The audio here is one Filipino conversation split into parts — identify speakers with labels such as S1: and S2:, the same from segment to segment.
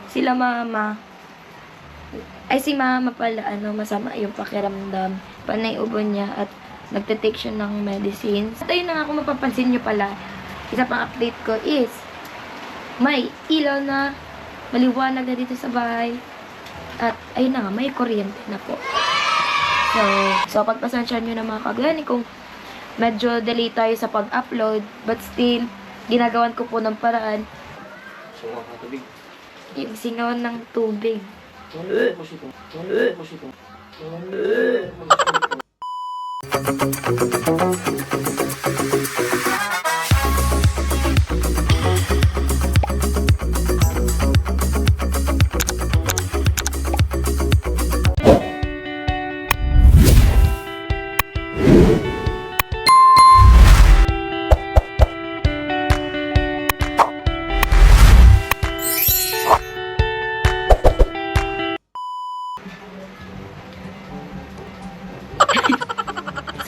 S1: sila mama, ay si mama pala, masama yung pakiramdam. Panay ubo niya at nagte-take siya ng medicines. At ayun na nga, kung mapapansin nyo pala, isa pang update ko is, may ilaw na, maliwanag na dito sa bahay. At ayun na nga, may kuryente na po. So pagpasensyahan nyo na mga kagani kung medyo delay tayo sa pag-upload, but still, ginagawan ko po ng paraan.
S2: Singaw ng tubig.
S1: Yung singaw ng tubig.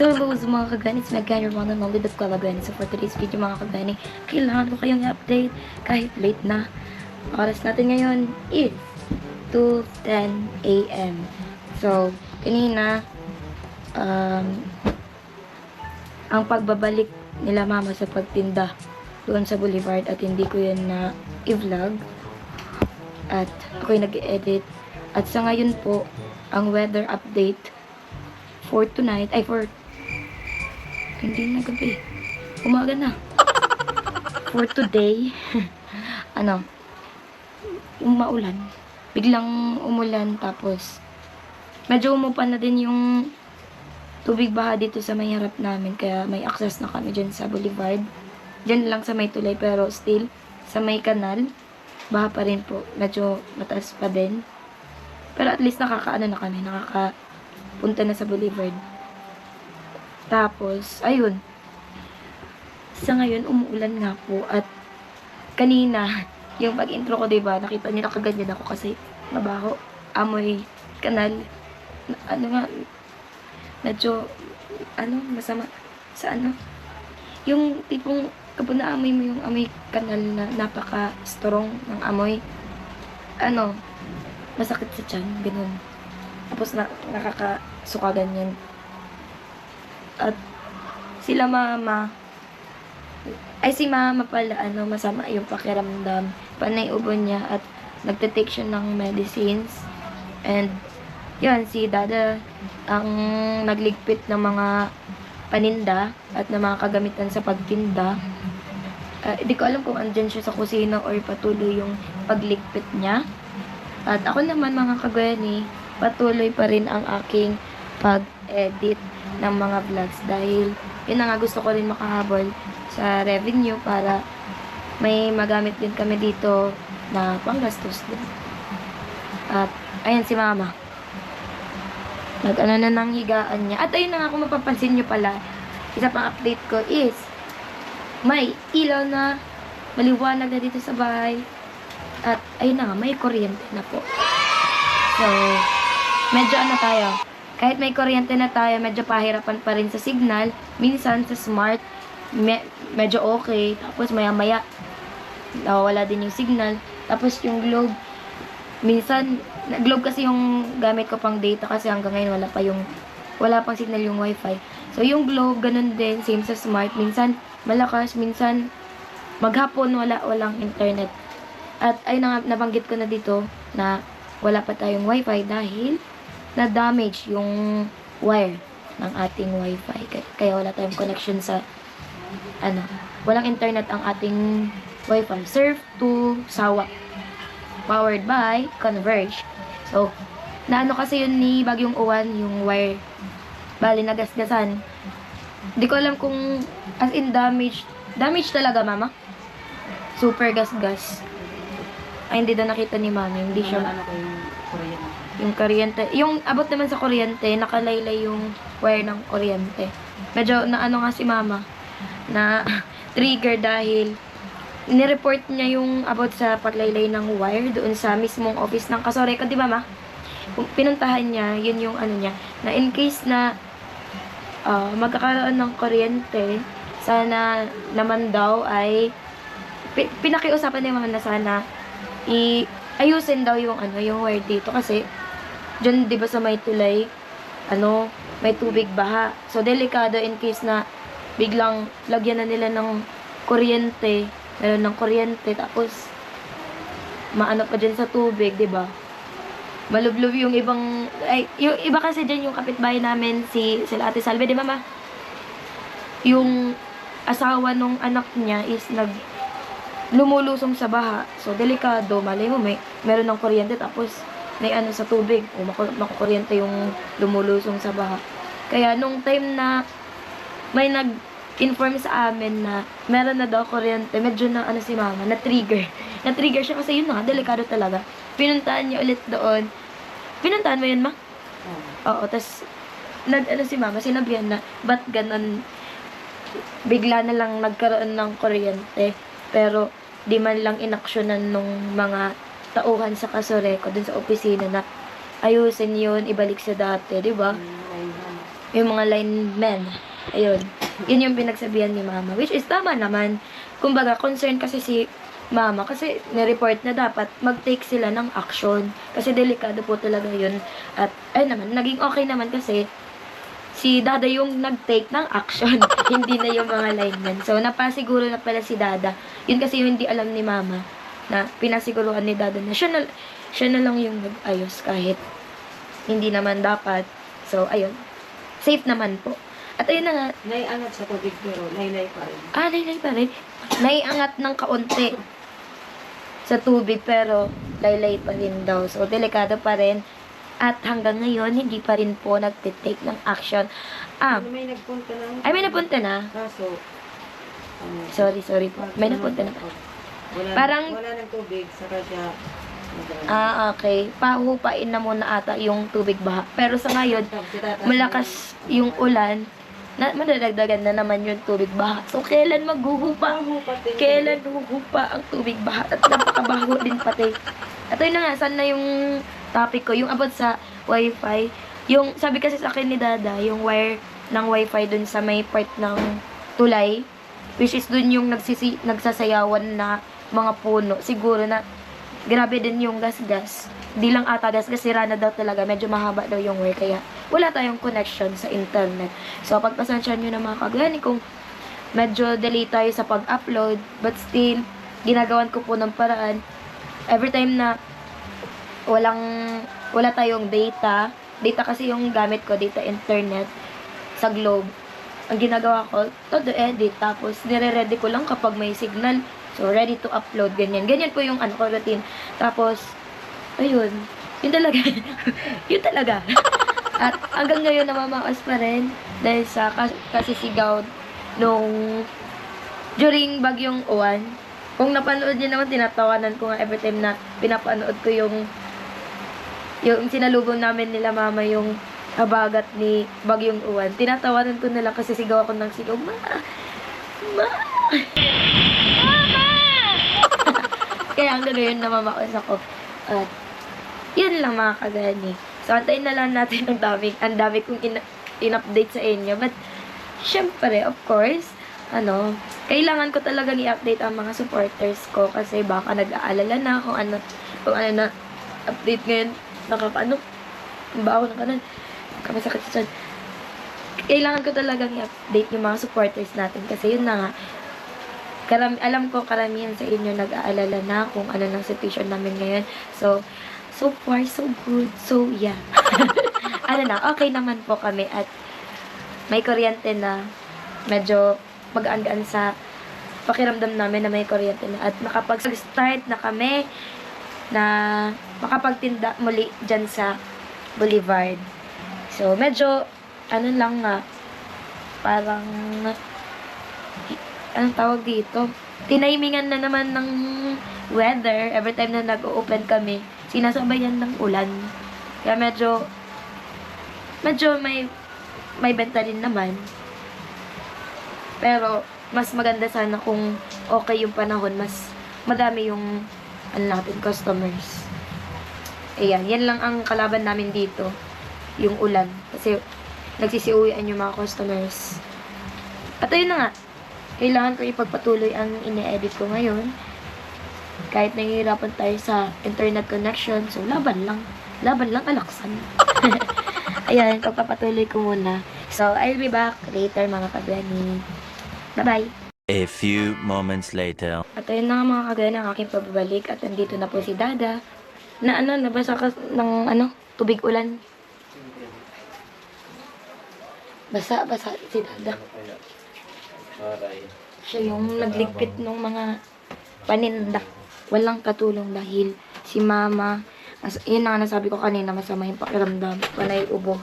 S1: So, hello sa mga kagani, it's Megan, your one and only Dot Calagan. So, for today's video mga kagani, kailangan ko kayong i-update kahit late na. Oras natin ngayon is 2:10 AM. So, kanina, ang pagbabalik nila mama sa pagtinda doon sa Boulevard at hindi ko yan na i-vlog. At ako'y nag-edit. At sa ngayon po, ang weather update for tonight, hindi na gabi. Umaga na. For today, maulan. Biglang umulan, tapos medyo umupan na din yung tubig baha dito sa may harap namin, kaya may access na kami dyan sa Boulevard. Dyan lang sa may tulay, pero still, sa may kanal, baha pa rin po. Medyo mataas pa din. Pero at least nakakapunta na sa Boulevard. Tapos, ayun. Sa ngayon, umuulan nga po. At kanina, yung pag-intro ko, diba, nakita niyo nakaganyan ako kasi mabaho. Amoy kanal. Medyo, masama. Sa yung tipong, kapag naamoy mo yung amoy kanal na napaka-strong ng amoy, masakit sa tiyan, ganun. Tapos, nakakasuka ganyan. At sila mama, ay si mama pala, masama yung pakiramdam. Panay ubo niya at nagte-take siya ng medicines. And, yun, si dada ang nagligpit ng mga paninda at ng mga kagamitan sa pagtinda. Hindi ko alam kung andyan siya sa kusina or patuloy yung pagligpit niya. At ako naman mga kagani, patuloy pa rin ang aking pag-edit ng mga vlogs dahil yun na nga, gusto ko rin makahabol sa revenue para may magamit din kami dito na panggastos din. At ayan si mama, na ng higaan niya. At ayun na nga, kung mapapansin nyo pala, isa pang update ko is may ilaw na, maliwanag na dito sa bahay. At ayun na nga, may kuryente na po. So medyo tayo, kahit may kuryente na tayo, medyo pahirapan pa rin sa signal. Minsan sa smart, medyo okay. Tapos maya-maya, nawawala din yung signal. Tapos yung globe, minsan, globe kasi yung gamit ko pang data kasi hanggang ngayon wala pang signal yung wifi. So yung globe, ganun din, same sa smart. Minsan malakas, minsan maghapon walang internet. At ay nabanggit ko na dito na wala pa tayong wifi dahil na-damage yung wire ng ating wifi. Kaya wala tayong connection sa, walang internet ang ating wifi. Surf to Sawa. Powered by Converge. So, kasi yun ni Bagyong Uwan, yung wire. Bali, nagasgasan. Hindi ko alam kung, as in damage. Damage talaga, mama. Super gas-gas. Ay, hindi daw nakita ni mami. Hindi siya. Yung kuryente. Yung abot naman sa kuryente, nakalaylay yung wire ng kuryente. Medyo nga si mama na trigger dahil nireport niya yung about sa paglaylay ng wire doon sa mismong office ng Kasoreco, di ba ma? Pinuntahan niya, yun yung niya, na in case na magkakaroon ng kuryente, sana naman daw ay pinakiusapan niya na sana ayusin daw yung yung wire dito kasi dyan 'di ba sa may tulay, may tubig baha. So delikado in case na biglang lagyan na nila ng kuryente, meron ng kuryente tapos maano pa dyan sa tubig, 'di ba? Malublob yung yung iba kasi dyan yung kapitbahay namin sila Ate Salve, 'di ba ma? Yung asawa nung anak niya is lumulusong sa baha. So delikado, malay mo meron ng kuryente tapos may sa tubig o makukuryente yung lumulusong sa baha. Kaya nung time na may nag-inform sa amin na meron na daw kuryente, medyo na si mama, na-trigger siya kasi yun na, delikado talaga. Pinuntahan niya ulit doon. Pinuntahan mo yun, ma? Oo, tas si mama, sinabihan na, ba't ganon, bigla na lang nagkaroon ng kuryente, pero di man lang inaksyonan nung mga tauhan sa Kasureko dun sa opisina na ayusin yun, ibalik sa dati, di ba? Yung mga linemen. Ayun. Yun yung pinagsabihan ni mama. Which is tama naman. Kumbaga, concern kasi si mama kasi nireport na dapat mag-take sila ng action. Kasi delikado po talaga yun. At, naging okay naman kasi si Dada yung nag-take ng action. Hindi na yung mga linemen. So, napasiguro na pala si Dada. Yun kasi yung hindi alam ni mama na pinasiguruhan ni Dada na siya na lang yung nag-ayos kahit hindi naman dapat. So, ayun. Safe naman po. At ayun na nga.
S3: Naiangat sa tubig pero laylay pa rin.
S1: Laylay pa rin. Naiangat ng kaunti sa tubig pero laylay pa rin daw. So, delikado pa rin. At hanggang ngayon, hindi pa rin po nag-take ng action.
S3: May nagpunta na.
S1: May napunta na.
S3: Kaso,
S1: sorry po. May napunta na.
S3: Wala ng tubig, saka siya
S1: okay. Pahupain na muna ata yung tubig baha. Pero sa ngayon, malakas yung ulan, madadagdagan na naman yung tubig baha. So, kailan maghuhupa? Kailan huhupa ang tubig baha? At napakabaho din pati. At yun na nga, saan na yung topic ko? Yung about sa wifi. Yung, sabi kasi sa akin ni Dada, yung wire ng wifi dun sa may part ng tulay, which is dun yung nagsasayawan na mga puno. Siguro na grabe din yung gas-gas. Di lang ata gas-gas, sira na daw talaga. Medyo mahaba daw yung wire, kaya wala tayong connection sa internet. So, pagpasensyahan nyo na mga kagani kung medyo delay tayo sa pag-upload, but still, ginagawan ko po ng paraan. Every time na wala tayong data kasi yung gamit ko, data internet sa Globe. Ang ginagawa ko, todo edit, tapos nire-ready ko lang kapag may signal. So, ready to upload, ganyan. Ganyan po yung routine. Tapos, ayun. Yun talaga. Yun talaga. At hanggang ngayon, namamaos pa rin dahil sa kasisigaw during bagyong uwan. Kung napanood niyo naman, tinatawanan ko nga every time na pinapanood ko yung sinalubong namin nila mama yung habagat ni bagyong uwan. Tinatawanan ko nila kasi sigaw ako ng sigaw, Ma! Kaya hanggang ngayon namamaos ako. At yun lang mga kagani. So, antayin na lang natin ang dami kong in-update sa inyo. But, syempre, of course, kailangan ko talagang i-update ang mga supporters ko kasi baka nag-aalala na kung ano na update ngayon. Baho na kanan. Kamasakit sa tiyan. Kailangan ko talagang i-update yung mga supporters natin kasi yun na nga. Alam ko karamihan sa inyo nag-aalala na kung ano ng situation namin ngayon. So far, so good. So, yeah. Okay naman po kami at may kuryente na medyo magaan-gaan sa pakiramdam namin na may kuryente na at makapag-start na kami na makapagtinda muli dyan sa Boulevard. So, medyo lang nga, parang anong tawag dito? Tinimingan na naman ng weather. Every time na nag-open kami, sinasabayan ng ulan. Kaya medyo may benta rin naman. Pero, mas maganda sana kung okay yung panahon. Mas madami yung customers. Ayan, yan lang ang kalaban namin dito. Yung ulan. Kasi, nagsisiuwian yung mga customers. At ayun na nga. Kailangan ko ipagpatuloy ang ine-edit ko ngayon. Kahit nahihirapan tayo sa internet connection, so laban lang. Laban lang, alaksan. Ayan, pagpapatuloy ko muna. So, I'll be back later mga kagani. Bye-bye!
S4: A few moments later.
S1: At ayun na nga mga kagani ang aking pababalik at nandito na po si Dada na nabasa ka ng tubig ulan. Basa si Dada.
S2: Aray.
S1: Siya yung nagligpit ng mga paninda. Walang katulong dahil si Mama, yun na nga nasabi ko kanina, masama yung pakiramdam. Panay ubo.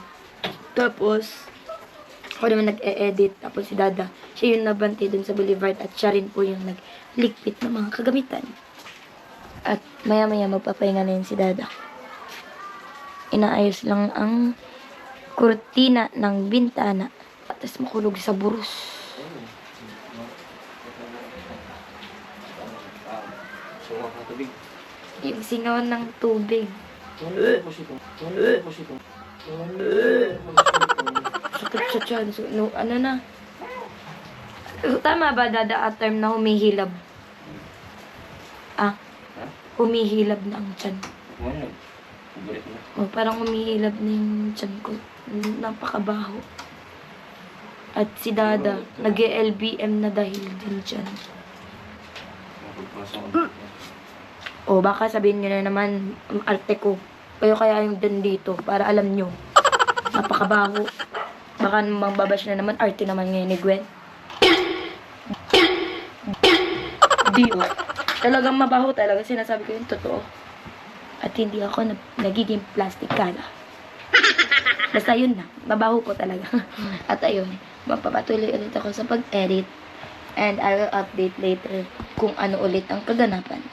S1: Tapos, ako naman nag-e-edit. Tapos si Dada, siya yung nabantay dun sa Boulevard at siya rin po yung nagligpit ng mga kagamitan. At maya-maya magpapahinga na yun si Dada. Inaayos lang ang kurtina ng bintana. Tapos makulog sa burus.
S2: Sunga ka tubig.
S1: Yung singaw ng tubig. Sakit sa tiyan. So, tama ba, Dada, at term na humihilab? Humihilab na ang tiyan.
S2: Ano? Balik na.
S1: Parang humihilab na yung tiyan ko. Napakabaho. At si Dada, nag-LBM na dahil din dyan. Baka sabihin nyo na naman, ang arte ko. Kayo kaya yung din dito, para alam nyo. Napakabaho. Baka magbabash na naman, arte naman ngayon ni Gwen. Talagang mabaho talaga, sinasabi ko yung totoo. At hindi ako nagiging plastic kala. Basta yun na, mabaho ko talaga. At ayun, magpapatuloy ulit ako sa pag-edit. And I will update later kung ano ulit ang kaganapan.